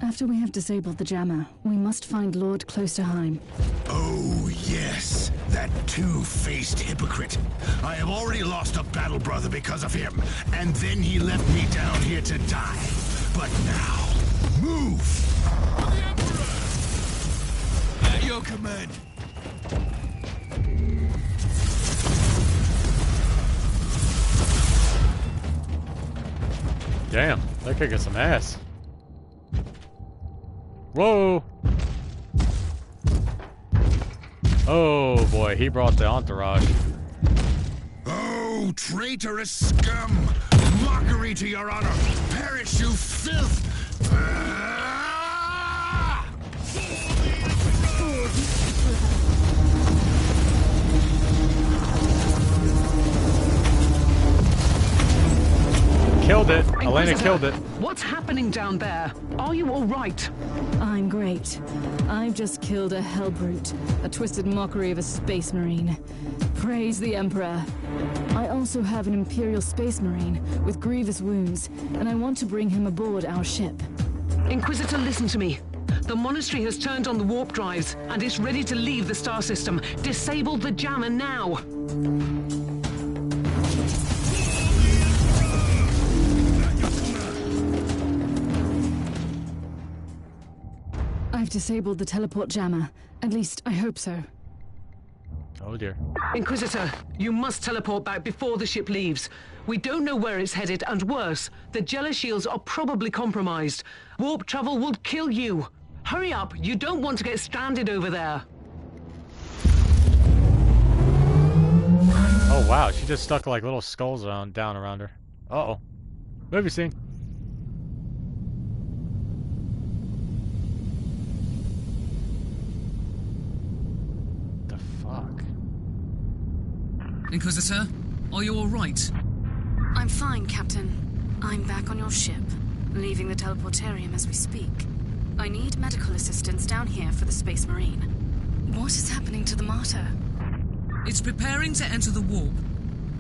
After we have disabled the jammer, we must find Lord Klosterheim. Oh, yes. That two-faced hypocrite. I have already lost a battle brother because of him, and then he left me down here to die. But now, move! For the Emperor! At your command. Damn, that could get some ass. Whoa! Oh boy, he brought the entourage. Oh, traitorous scum! Mockery to your honor! Perish, you filth! Ah! Killed it. Alena killed it. What's happening down there? Are you all right? I'm great. I've just killed a hellbrute, a twisted mockery of a space marine. Praise the Emperor. I also have an Imperial space marine with grievous wounds, and I want to bring him aboard our ship. Inquisitor, listen to me. The monastery has turned on the warp drives and is ready to leave the star system. Disable the jammer now. I've disabled the teleport jammer. At least, I hope so. Oh dear. Inquisitor, you must teleport back before the ship leaves. We don't know where it's headed, and worse, the Jella shields are probably compromised. Warp travel will kill you. Hurry up, you don't want to get stranded over there. Oh wow, she just stuck like little skulls down around her. Uh-oh. Movie scene. The fuck? Inquisitor, are you all right? I'm fine, Captain. I'm back on your ship, leaving the teleportarium as we speak. I need medical assistance down here for the Space Marine. What is happening to the Martyr? It's preparing to enter the warp.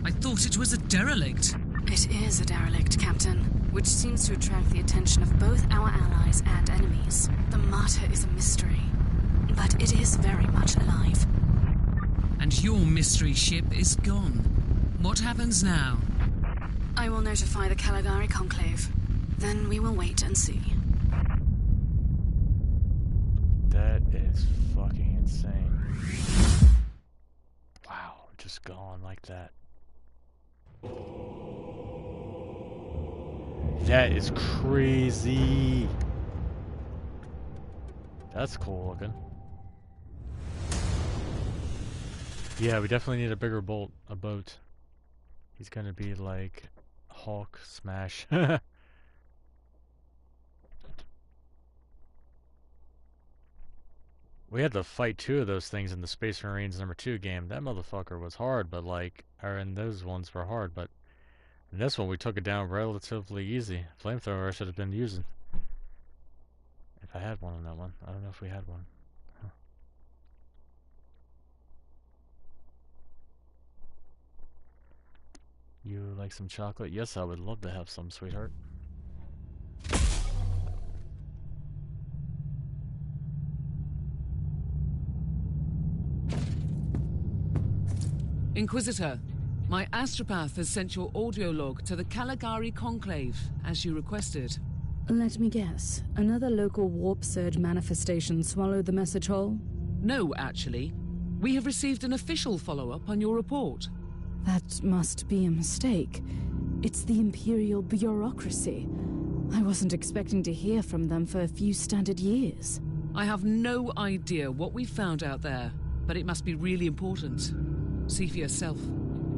I thought it was a derelict. It is a derelict, Captain, which seems to attract the attention of both our allies and enemies. The Martyr is a mystery, but it is very much alive. And your mystery ship is gone. What happens now? I will notify the Caligari Conclave. Then we will wait and see. That is fucking insane. Wow, just gone like that. That is crazy. That's cool looking. Yeah, we definitely need a bigger boat. He's gonna be like Hulk smash. We had to fight 2 of those things in the Space Marines #2 game. That motherfucker was hard, but and those ones were hard, but in this one we took it down relatively easy. Flamethrower I should have been using. If I had one on that one. I don't know if we had one. Huh. You like some chocolate? Yes, I would love to have some, sweetheart. Inquisitor, my astropath has sent your audio log to the Caligari Conclave, as you requested. Let me guess. Another local warp surge manifestation swallowed the message whole? No, actually. We have received an official follow-up on your report. That must be a mistake. It's the Imperial bureaucracy. I wasn't expecting to hear from them for a few standard years. I have no idea what we found out there, but it must be really important. See for yourself.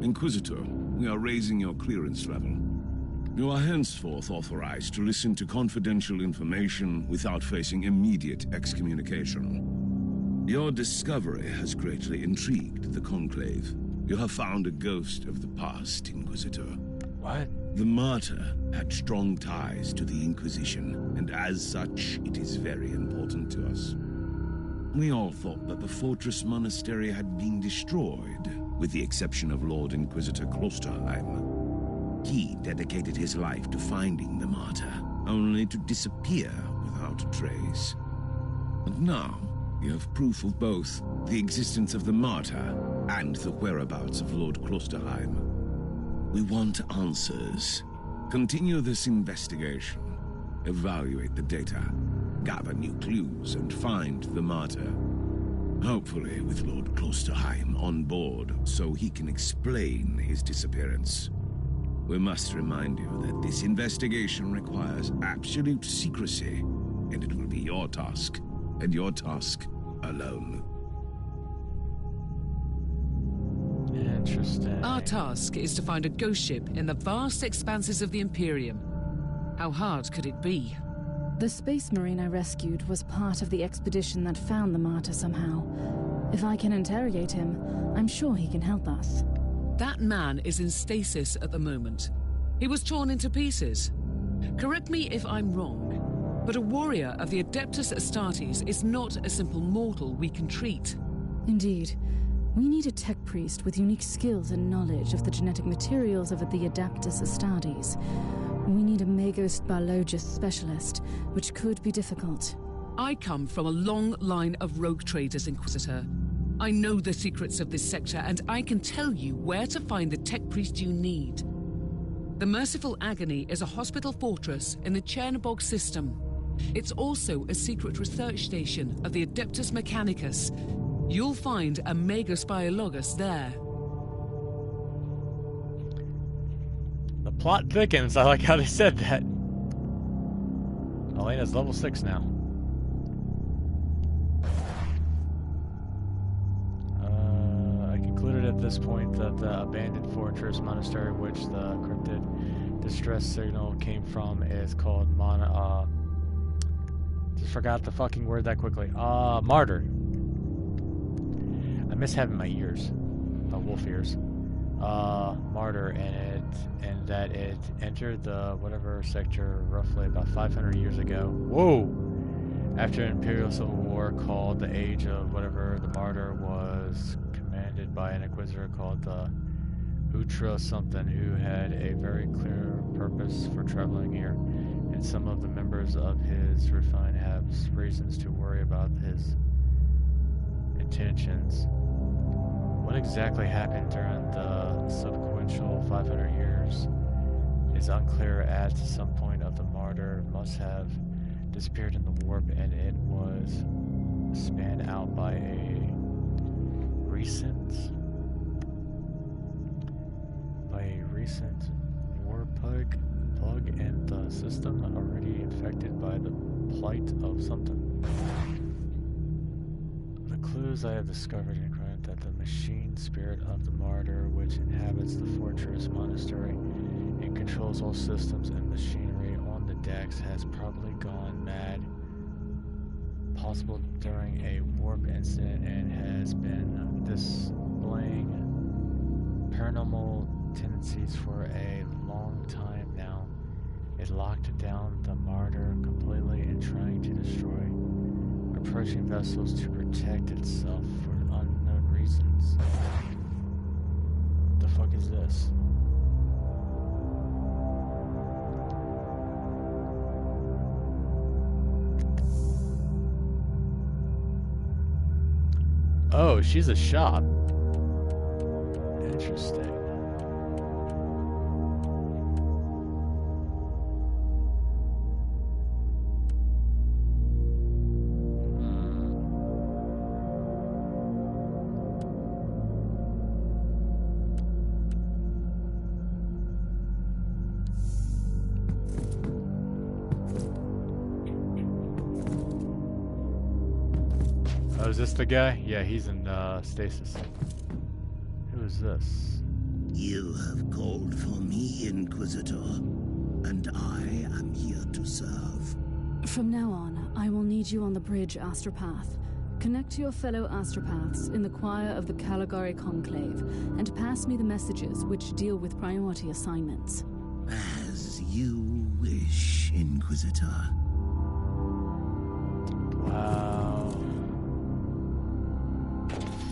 Inquisitor, we are raising your clearance level. You are henceforth authorized to listen to confidential information without facing immediate excommunication. Your discovery has greatly intrigued the Conclave. You have found a ghost of the past, Inquisitor. What? The Martyr had strong ties to the Inquisition, and as such, it is very important to us. We all thought that the Fortress Monastery had been destroyed, with the exception of Lord Inquisitor Klosterheim. He dedicated his life to finding the Martyr, only to disappear without difficult to trace. And now, you have proof of both the existence of the Martyr and the whereabouts of Lord Klosterheim. We want answers. Continue this investigation. Evaluate the data. Gather new clues and find the Martyr. Hopefully with Lord Klosterheim on board so he can explain his disappearance. We must remind you that this investigation requires absolute secrecy, and it will be your task, and your task alone. Interesting. Our task is to find a ghost ship in the vast expanses of the Imperium. How hard could it be? The Space Marine I rescued was part of the expedition that found the Martyr somehow. If I can interrogate him, I'm sure he can help us. That man is in stasis at the moment. He was torn into pieces. Correct me if I'm wrong, but a warrior of the Adeptus Astartes is not a simple mortal we can treat. Indeed. We need a tech priest with unique skills and knowledge of the genetic materials of the Adeptus Astartes. We need a Magos biologist specialist, which could be difficult. I come from a long line of rogue traders, Inquisitor. I know the secrets of this sector, and I can tell you where to find the tech priest you need. The Merciful Agony is a hospital fortress in the Chernobog system. It's also a secret research station of the Adeptus Mechanicus. You'll find a Magos Biologus there. The plot thickens. I like how they said that. Alena's level 6 now. I concluded at this point that the abandoned fortress monastery which the cryptid distress signal came from is called just forgot the fucking word that quickly. Martyr. I miss having my ears. Wolf ears. Martyr, and that it entered the whatever sector roughly about 500 years ago. Whoa! After an Imperial Civil War called the Age of whatever, the Martyr was commanded by an Inquisitor called the Utra something, who had a very clear purpose for traveling here, and some of the members of his refine have reasons to worry about his intentions. What exactly happened during the subsequential 500 years is unclear. At some point of the Martyr must have disappeared in the warp, and it was spanned out by a recent warp plug in the system, already infected by the plight of something. The clues I have discovered include that the machine spirit of the Martyr, which inhabits the fortress monastery and controls all systems and machinery on the decks, has probably gone mad, possible during a warp incident, and has been displaying paranormal tendencies for a long time now. It locked down the Martyr completely and trying to destroy approaching vessels to protect itself for unknown reasons. What the fuck is this? Oh, she's a shop. Interesting. Oh, is this the guy? Yeah, he's in stasis. Who is this? You have called for me, Inquisitor, and I am here to serve. From now on, I will need you on the bridge, Astropath. Connect to your fellow Astropaths in the choir of the Caligari Conclave, and pass me the messages which deal with priority assignments. As you wish, Inquisitor. Wow.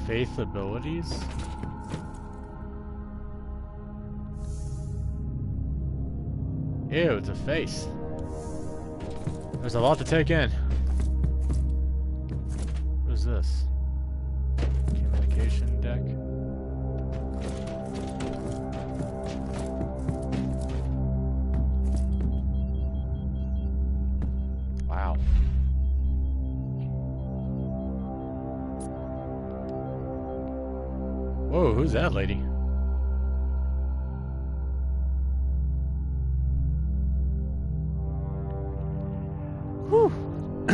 Faith abilities? Ew, it's a face. There's a lot to take in. Transmission deck. Wow. Whoa, who's that lady? Whew. I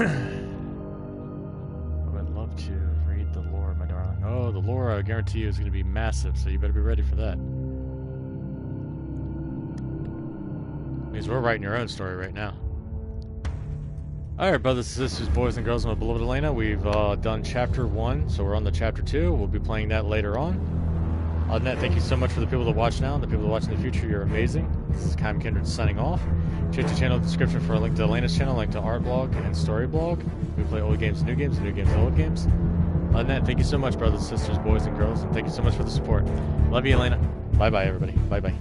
would love to read the lore, my darling. Oh, the lore, I guarantee you, is going to be massive, so you better be ready for that. Means we're writing your own story right now. Alright, brothers and sisters, boys and girls, my beloved Alena, we've done Chapter 1, so we're on to Chapter 2. We'll be playing that later on. Other than that, thank you so much for the people that watch now and the people that watch in the future. You're amazing. This is Kym Kindred signing off. Check the channel description for a link to Alena's channel, link to art blog and story blog. We play old games, new games and old games. Other than that, thank you so much, brothers and sisters, boys and girls, and thank you so much for the support. Love you, Alena. Bye-bye, everybody. Bye-bye.